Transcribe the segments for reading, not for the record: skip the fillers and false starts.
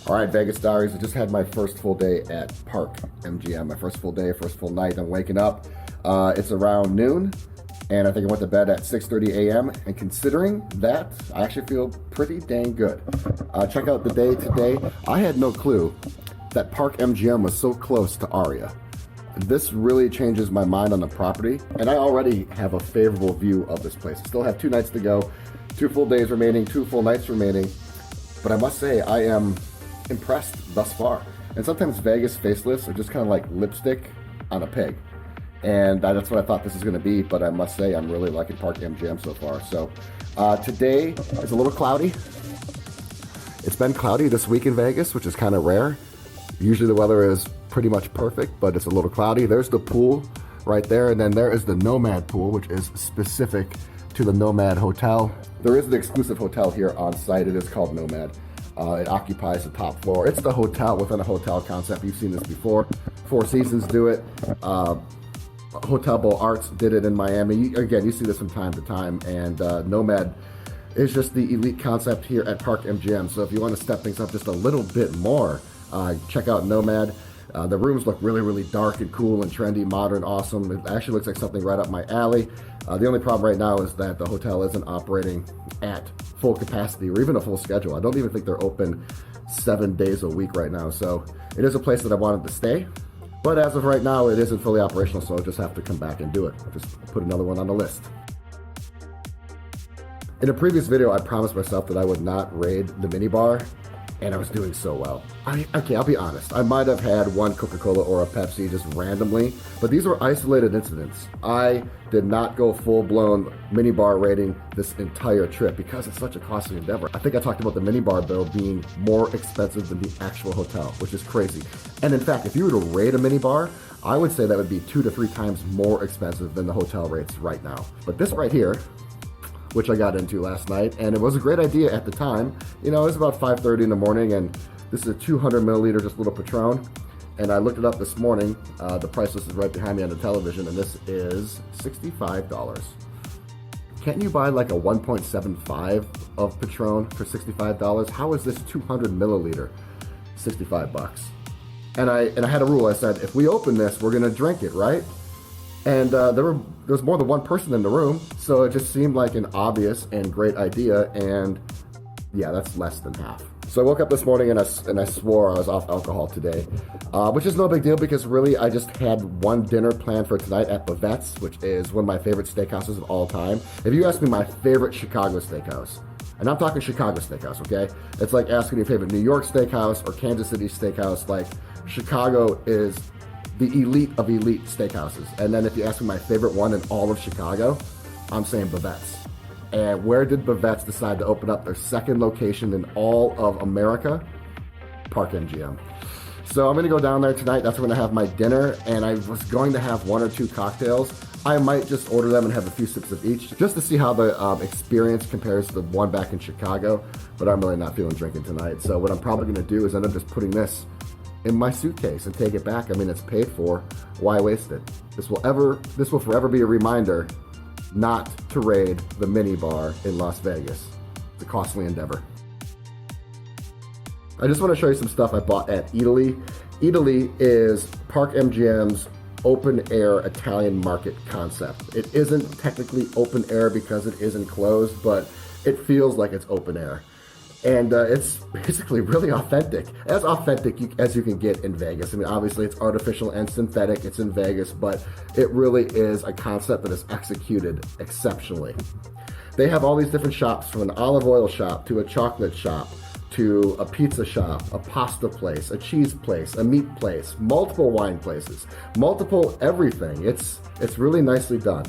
All right, Vegas Diaries. I just had my first full day at Park MGM. My first full day, first full night. I'm waking up. It's around noon, and I think I went to bed at 6:30 a.m. And considering that, I actually feel pretty dang good. Check out the day today. I had no clue that Park MGM was so close to Aria. This really changes my mind on the property, and I already have a favorable view of this place. I still have 2 nights to go, 2 full days remaining, 2 full nights remaining, but I must say I am impressed thus far. And sometimes Vegas facelifts are just kind of like lipstick on a pig, and that's what I thought this was going to be, but I must say I'm really liking Park MGM so far. So today is a little cloudy. It's been cloudy this week in Vegas, which is kind of rare. Usually the weather is pretty much perfect, but it's a little cloudy. There's the pool right there, and then there is the Nomad pool, which is specific to the Nomad Hotel. There is an exclusive hotel here on site. It is called Nomad. It occupies the top floor. It's the hotel within a hotel concept. You've seen this before. Four Seasons do it. Hotel Bowl Arts did it in Miami. Again, you see this from time to time, and Nomad is just the elite concept here at Park MGM. So if you want to step things up just a little bit more, check out Nomad. The rooms look really, really dark and cool and trendy, modern, awesome. It actually looks like something right up my alley. The only problem right now is that the hotel isn't operating at full capacity or even a full schedule. I don't even think they're open 7 days a week right now. So it is a place that I wanted to stay. But as of right now, it isn't fully operational, so I'll just have to come back and do it. Just put another one on the list. In a previous video, I promised myself that I would not raid the minibar, and I was doing so well. Okay, I'll be honest. I might have had one Coca-Cola or a Pepsi just randomly, but these were isolated incidents. I did not go full-blown minibar raiding this entire trip because it's such a costly endeavor. I think I talked about the minibar bill being more expensive than the actual hotel, which is crazy. And in fact, if you were to raid a minibar, I would say that would be 2 to 3 times more expensive than the hotel rates right now. But this right here, which I got into last night, and it was a great idea at the time. You know, it was about 5:30 in the morning, and this is a 200 milliliter just little Patron, and I looked it up this morning. The price list is right behind me on the television, and this is $65. Can't you buy like a 1.75 of Patron for $65? How is this 200 milliliter $65? And I had a rule. I said, if we open this, we're gonna drink it, right? And there was more than one person in the room, so it just seemed like an obvious and great idea, and yeah, that's less than half. So I woke up this morning and I swore I was off alcohol today, which is no big deal because really I just had one dinner planned for tonight at Bavette's, which is one of my favorite steakhouses of all time. If you ask me my favorite Chicago steakhouse, and I'm talking Chicago steakhouse, okay? It's like asking your favorite New York steakhouse or Kansas City steakhouse. Like, Chicago is the elite of elite steakhouses. And then if you ask me my favorite one in all of Chicago, I'm saying Bavette's. And where did Bavette's decide to open up their second location in all of America? Park MGM. So I'm gonna go down there tonight. That's when I have my dinner, and I was going to have 1 or 2 cocktails. I might just order them and have a few sips of each, just to see how the experience compares to the one back in Chicago, but I'm really not feeling drinking tonight. So what I'm probably gonna do is end up just putting this in my suitcase and take it back. I mean, it's paid for. Why waste it? This will forever be a reminder not to raid the minibar in Las Vegas. It's a costly endeavor. I just want to show you some stuff I bought at Eataly. Eataly is Park MGM's open air Italian market concept. It isn't technically open air because it is enclosed, but it feels like it's open air. And it's basically really authentic, as authentic as you can get in Vegas. I mean, obviously it's artificial and synthetic, it's in Vegas, but it really is a concept that is executed exceptionally. They have all these different shops, from an olive oil shop to a chocolate shop to a pizza shop, a pasta place, a cheese place, a meat place, multiple wine places, multiple everything. It's really nicely done.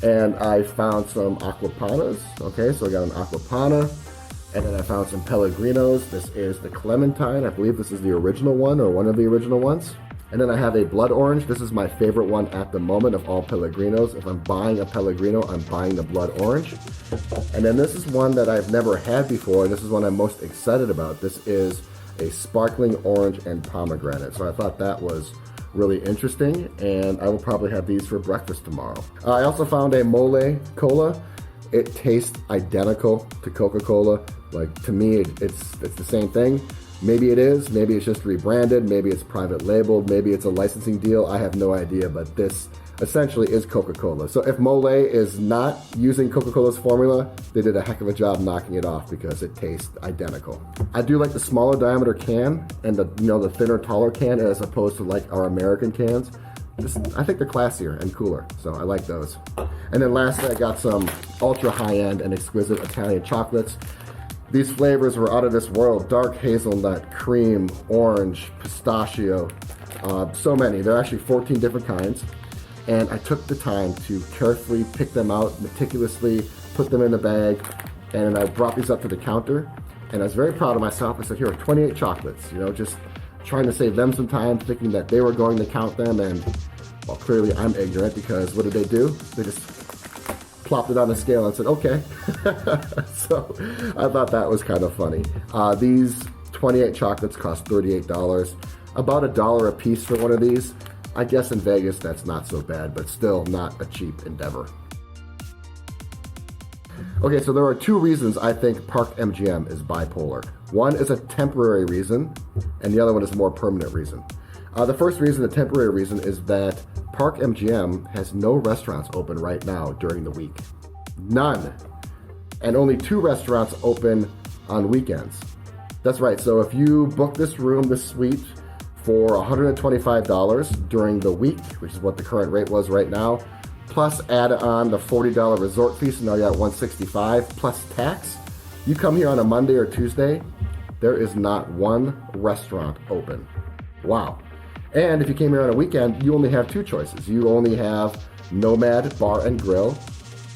And I found some aquapanas. Okay, so I got an aquapana. And then I found some Pellegrinos. This is the Clementine. I believe this is the original one, or one of the original ones. And then I have a blood orange. This is my favorite one at the moment of all Pellegrinos. If I'm buying a Pellegrino, I'm buying the blood orange. And then this is one that I've never had before, and this is one I'm most excited about. This is a sparkling orange and pomegranate. So I thought that was really interesting, and I will probably have these for breakfast tomorrow. I also found a Mole Cola. It tastes identical to Coca-Cola. Like, to me, it's the same thing. Maybe it is, maybe it's just rebranded, maybe it's private labeled, maybe it's a licensing deal. I have no idea, but this essentially is Coca-Cola. So if Mole is not using Coca-Cola's formula, they did a heck of a job knocking it off because it tastes identical. I do like the smaller diameter can and the thinner, taller can as opposed to like our American cans. I think they're classier and cooler, so I like those. And then lastly, I got some ultra high-end and exquisite Italian chocolates. These flavors were out of this world: dark hazelnut, cream, orange, pistachio, so many. There are actually 14 different kinds. And I took the time to carefully pick them out, meticulously put them in a bag, and I brought these up to the counter. And I was very proud of myself. I said, here are 28 chocolates, just trying to save them some time, thinking that they were going to count them. And well, clearly I'm ignorant, because what did they do? They just plopped it on the scale and said, okay. So I thought that was kind of funny. These 28 chocolates cost $38, about $1 a piece for one of these. I guess in Vegas that's not so bad, but still not a cheap endeavor. Okay, so there are two reasons I think Park MGM is bipolar. One is a temporary reason, and the other one is a more permanent reason. The first reason, the temporary reason, is that Park MGM has no restaurants open right now during the week. None. And only 2 restaurants open on weekends. That's right, so if you book this room, this suite, for $125 during the week, which is what the current rate was right now, plus add on the $40 resort fee, so now you're at $165 plus tax. You come here on a Monday or Tuesday, there is not one restaurant open. Wow. And if you came here on a weekend, you only have 2 choices. You only have Nomad Bar and Grill,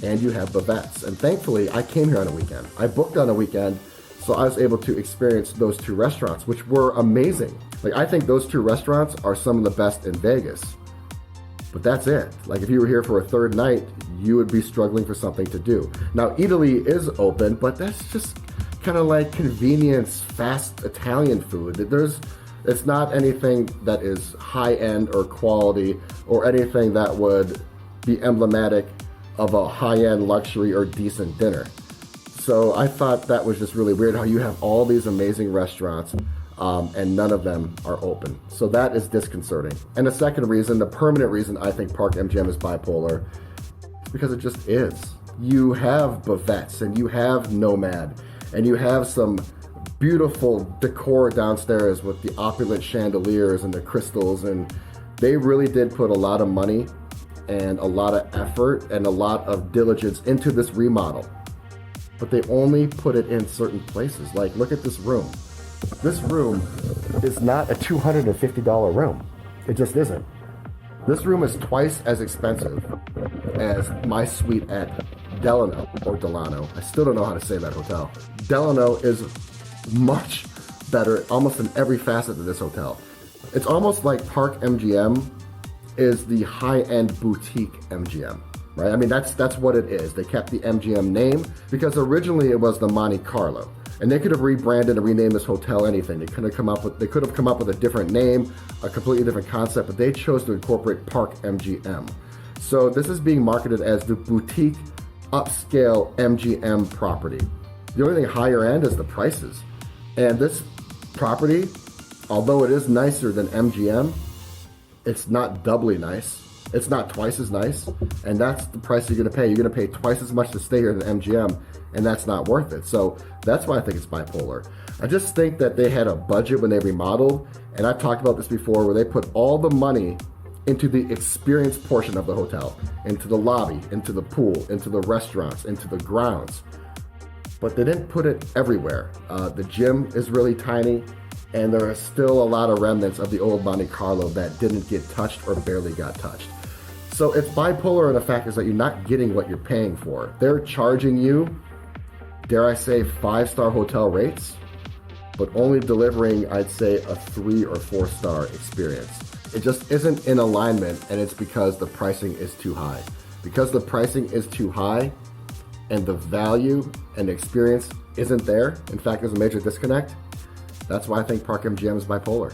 and you have Bavette's. And thankfully, I came here on a weekend. I booked on a weekend, so I was able to experience those 2 restaurants, which were amazing. Like, I think those 2 restaurants are some of the best in Vegas. But that's it. Like, if you were here for a third night, you would be struggling for something to do. Now, Eataly is open, but that's just kind of like convenience, fast Italian food. It's not anything that is high-end or quality or anything that would be emblematic of a high-end luxury or decent dinner. So I thought that was just really weird how you have all these amazing restaurants and none of them are open. So that is disconcerting. And the second reason, the permanent reason I think Park MGM is bipolar, is because it just is. You have Bavette's and you have Nomad and you have some beautiful decor downstairs with the opulent chandeliers and the crystals, and they really did put a lot of money and a lot of effort and a lot of diligence into this remodel. But they only put it in certain places. Like, look at this room. This room is not a $250 room. It just isn't. This room is twice as expensive as my suite at Delano, or Delano. I still don't know how to say that hotel. Delano is much better almost in every facet of this hotel. It's almost like Park MGM is the high-end boutique MGM. Right? I mean, that's what it is. They kept the MGM name because originally it was the Monte Carlo, and they could have rebranded and renamed this hotel anything. They could have come up with a different name, a completely different concept, but they chose to incorporate Park MGM. So this is being marketed as the boutique, upscale MGM property. The only thing higher end is the prices, and this property, although it is nicer than MGM, it's not doubly nice. It's not twice as nice, and that's the price you're going to pay. You're going to pay twice as much to stay here than MGM, and that's not worth it. So that's why I think it's bipolar. I just think that they had a budget when they remodeled, and I've talked about this before, where they put all the money into the experience portion of the hotel, into the lobby, into the pool, into the restaurants, into the grounds. But they didn't put it everywhere. The gym is really tiny, and there are still a lot of remnants of the old Monte Carlo that didn't get touched or barely got touched. So it's bipolar, and the fact is that you're not getting what you're paying for. They're charging you, dare I say, 5-star hotel rates, but only delivering, I'd say, a 3 or 4-star experience. It just isn't in alignment, and it's because the pricing is too high. Because the pricing is too high, and the value and experience isn't there, in fact, there's a major disconnect, that's why I think Park MGM is bipolar.